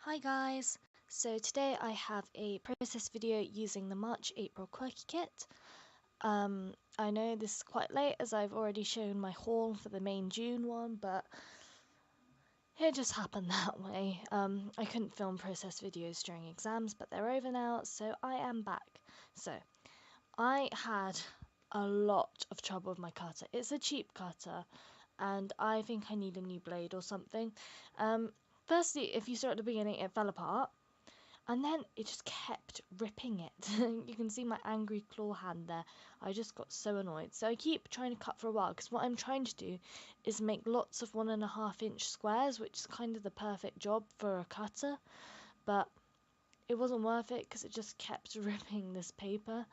Hi guys! So today I have a process video using the Apr Quirky Kit. I know this is quite late as I've already shown my haul for the main June one, but it just happened that way. I couldn't film process videos during exams, but they're over now, so I am back. So, I had a lot of trouble with my cutter. It's a cheap cutter, and I think I need a new blade or something. Firstly, if you saw at the beginning, it fell apart. And then it just kept ripping it. You can see my angry claw hand there. I just got so annoyed. So I keep trying to cut for a while because what I'm trying to do is make lots of 1.5 inch squares, which is kind of the perfect job for a cutter. But it wasn't worth it because it just kept ripping this paper.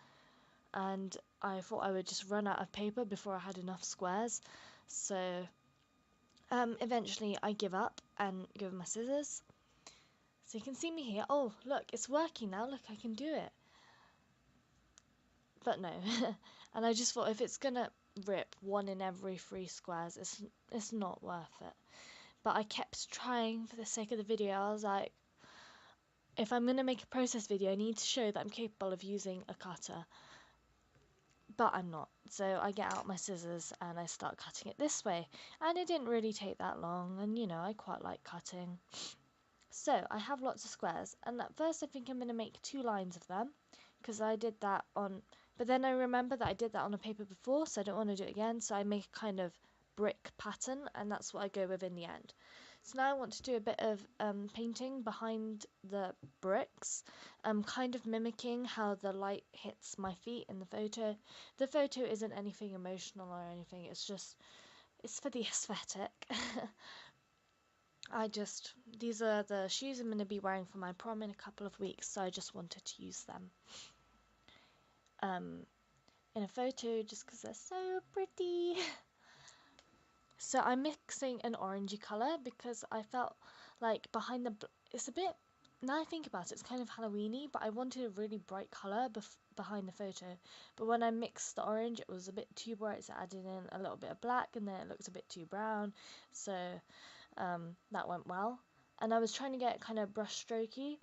And I thought I would just run out of paper before I had enough squares. So eventually I give up and go with my scissors. So you can see me here. Oh, look, it's working now. Look, I can do it. But no. And I just thought if it's gonna rip 1 in every 3 squares, it's not worth it. But I kept trying for the sake of the video. I was like, if I'm gonna make a process video, I need to show that I'm capable of using a cutter. But I'm not. So I get out my scissors and I start cutting it this way. And it didn't really take that long. And you know, I quite like cutting. So I have lots of squares, and at first I think I'm going to make 2 lines of them, because I did that on, but then I remember that I did that on a paper before, so I don't want to do it again, so I make a kind of brick pattern, and that's what I go with in the end. So now I want to do a bit of painting behind the bricks, kind of mimicking how the light hits my feet in the photo. The photo isn't anything emotional or anything, it's for the aesthetic. These are the shoes I'm going to be wearing for my prom in a couple of weeks, so I just wanted to use them in a photo just because they're so pretty. So I'm mixing an orangey colour because I felt like it's a bit, now I think about it, it's kind of Halloweeny, but I wanted a really bright colour behind the photo. But when I mixed the orange, it was a bit too bright, so I added in a little bit of black, and then it looked a bit too brown, so that went well. And I was trying to get kind of brush strokey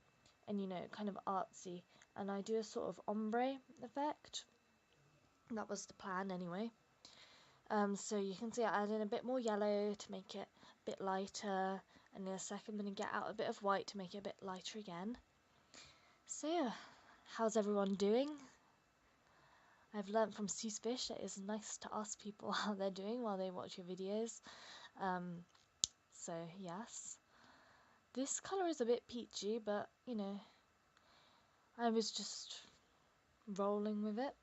and, you know, kind of artsy, and I do a sort of ombre effect. That was the plan anyway. So you can see I add in a bit more yellow to make it a bit lighter, and in a second I'm going to get out a bit of white to make it a bit lighter again. So yeah, how's everyone doing? I've learnt from Seuss Fish that it's nice to ask people how they're doing while they watch your videos. So yes. This colour is a bit peachy, but, you know, I was just rolling with it.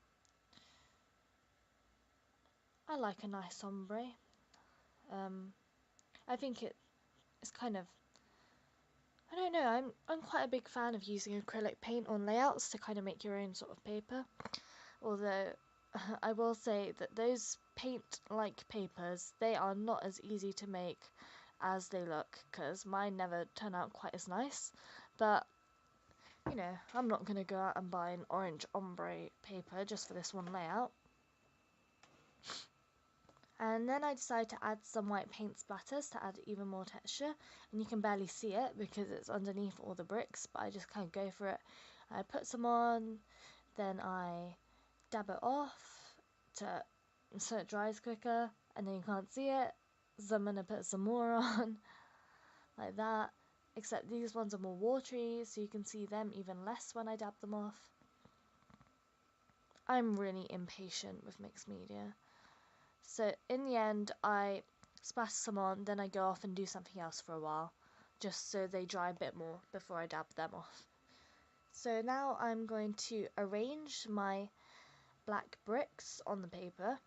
I like a nice ombre. I think it's kind of, I don't know, I'm quite a big fan of using acrylic paint on layouts to kind of make your own sort of paper. Although, I will say that those paint-like papers, they are not as easy to make as they look, because mine never turn out quite as nice. But you know, I'm not going to go out and buy an orange ombre paper just for this one layout. And then I decided to add some white paint splatters to add even more texture. And you can barely see it because it's underneath all the bricks, but I just kind of go for it. I put some on, then I dab it off so it dries quicker, and then you can't see it. So I'm going to put some more on, like that. Except these ones are more watery, so you can see them even less when I dab them off. I'm really impatient with mixed media. So in the end, I splash some on, then I go off and do something else for a while, just so they dry a bit more before I dab them off. So now I'm going to arrange my black bricks on the paper.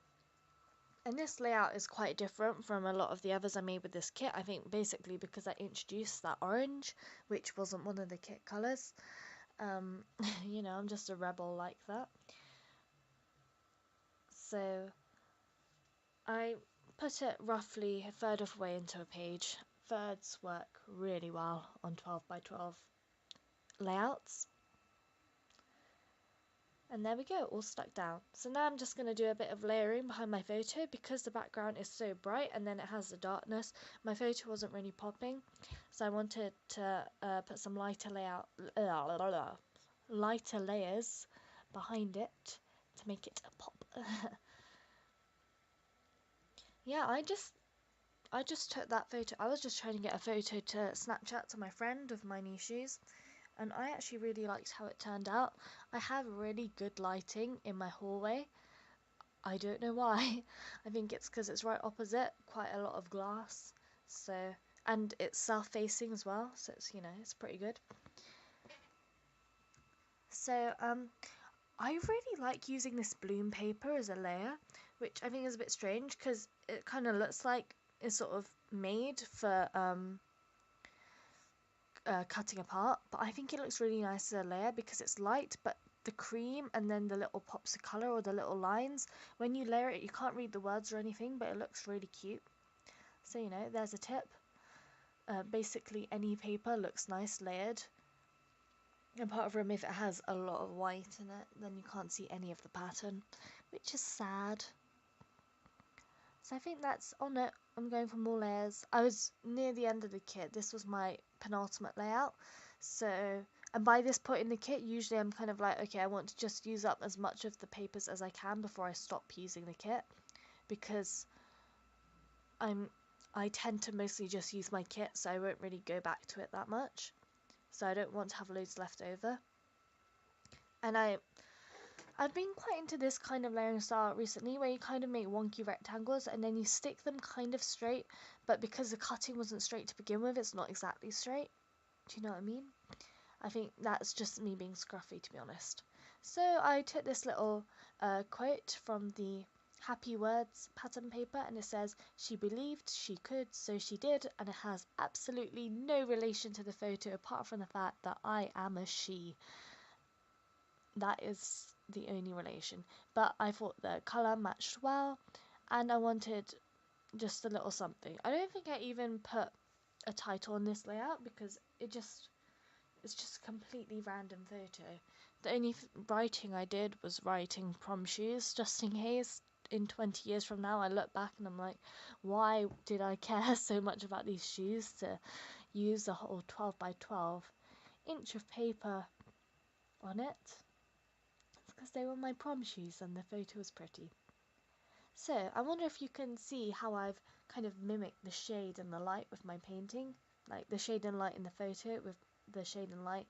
And this layout is quite different from a lot of the others I made with this kit, I think basically because I introduced that orange, which wasn't one of the kit colours. You know, I'm just a rebel like that. So I put it roughly a third of the way into a page. Thirds work really well on 12 by 12 layouts. And there we go, all stuck down. So now I'm just going to do a bit of layering behind my photo because the background is so bright and then it has the darkness. My photo wasn't really popping, so I wanted to put some lighter layers behind it to make it pop. Yeah, I just took that photo. I was just trying to get a photo to Snapchat to my friend of my new shoes, and I actually really liked how it turned out. I have really good lighting in my hallway. I don't know why. I think it's because it's right opposite quite a lot of glass. So, and it's south-facing as well, so it's, you know, it's pretty good. So, I really like using this bloom paper as a layer, which I think is a bit strange because it kind of looks like it's sort of made for cutting apart, but I think it looks really nice as a layer because it's light, but the cream and then the little pops of color or the little lines, when you layer it, you can't read the words or anything, but it looks really cute. So, you know, there's a tip. Basically, any paper looks nice layered. Apart from if it has a lot of white in it, then you can't see any of the pattern, which is sad. So I think that's on it. I'm going for more layers. I was near the end of the kit. This was my penultimate layout. So, and by this point in the kit, usually I'm kind of like, okay, I want to just use up as much of the papers as I can before I stop using the kit, because I tend to mostly just use my kit, so I won't really go back to it that much. So I don't want to have loads left over. And I've been quite into this kind of layering style recently, where you kind of make wonky rectangles and then you stick them kind of straight, but because the cutting wasn't straight to begin with, it's not exactly straight. Do you know what I mean? I think that's just me being scruffy, to be honest. So I took this little quote from the Happy Words pattern paper, and it says, "She believed she could, so she did," and it has absolutely no relation to the photo apart from the fact that I am a she. That is the only relation. But I thought the colour matched well, and I wanted just a little something. I don't think I even put a title on this layout because it's just a completely random photo. The only writing I did was writing prom shoes, just in case in 20 years from now I look back and I'm like, why did I care so much about these shoes to use a whole 12 by 12 inch of paper on it? It's because they were my prom shoes and the photo was pretty. So I wonder if you can see how I've kind of mimicked the shade and the light with my painting, like the shade and light in the photo with the shade and light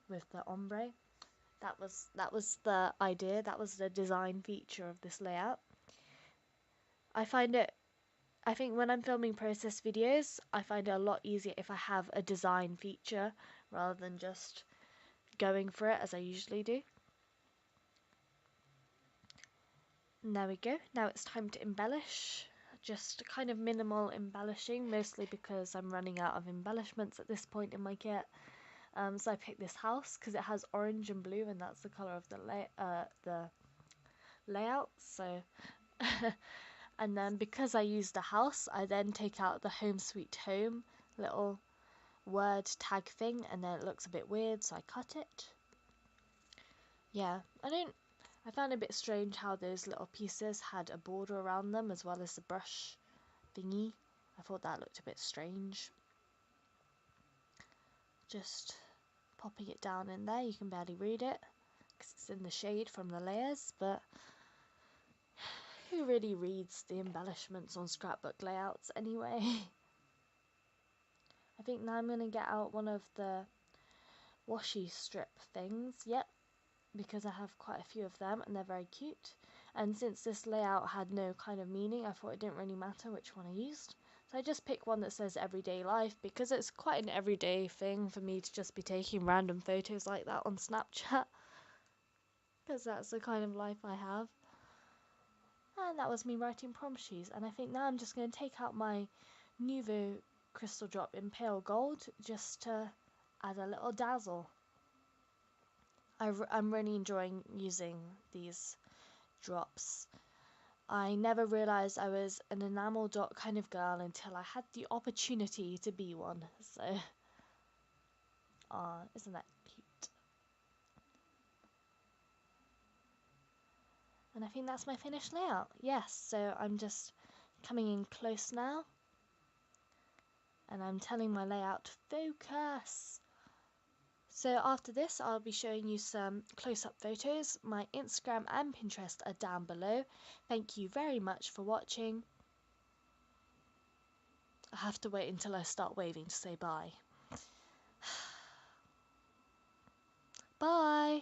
with the ombre. That was the idea. That was the design feature of this layout. I think when I'm filming process videos, I find it a lot easier if I have a design feature rather than just going for it as I usually do. And there we go. Now it's time to embellish. Just kind of minimal embellishing, mostly because I'm running out of embellishments at this point in my kit. So I picked this house because it has orange and blue, and that's the color of the layout. So, and then because I used the house, I then take out the home sweet home little word tag thing, and then it looks a bit weird, so I cut it. Yeah, I found it a bit strange how those little pieces had a border around them as well as the brush thingy. I thought that looked a bit strange. Just popping it down in there, you can barely read it because it's in the shade from the layers, but who really reads the embellishments on scrapbook layouts anyway? I think now I'm going to get out one of the washi strip things. Yep, because I have quite a few of them and they're very cute. And since this layout had no kind of meaning, I thought it didn't really matter which one I used. So I just picked one that says everyday life because it's quite an everyday thing for me to just be taking random photos like that on Snapchat. Because that's the kind of life I have. And that was me writing prom shoes. And I think now I'm just going to take out my Nuvo crystal drop in pale gold just to add a little dazzle. I'm really enjoying using these drops. I never realised I was an enamel dot kind of girl until I had the opportunity to be one. So, isn't that cute? And I think that's my finished layout. Yes, so I'm just coming in close now. And I'm telling my layout to focus. So after this, I'll be showing you some close-up photos. My Instagram and Pinterest are down below. Thank you very much for watching. I have to wait until I start waving to say bye. Bye!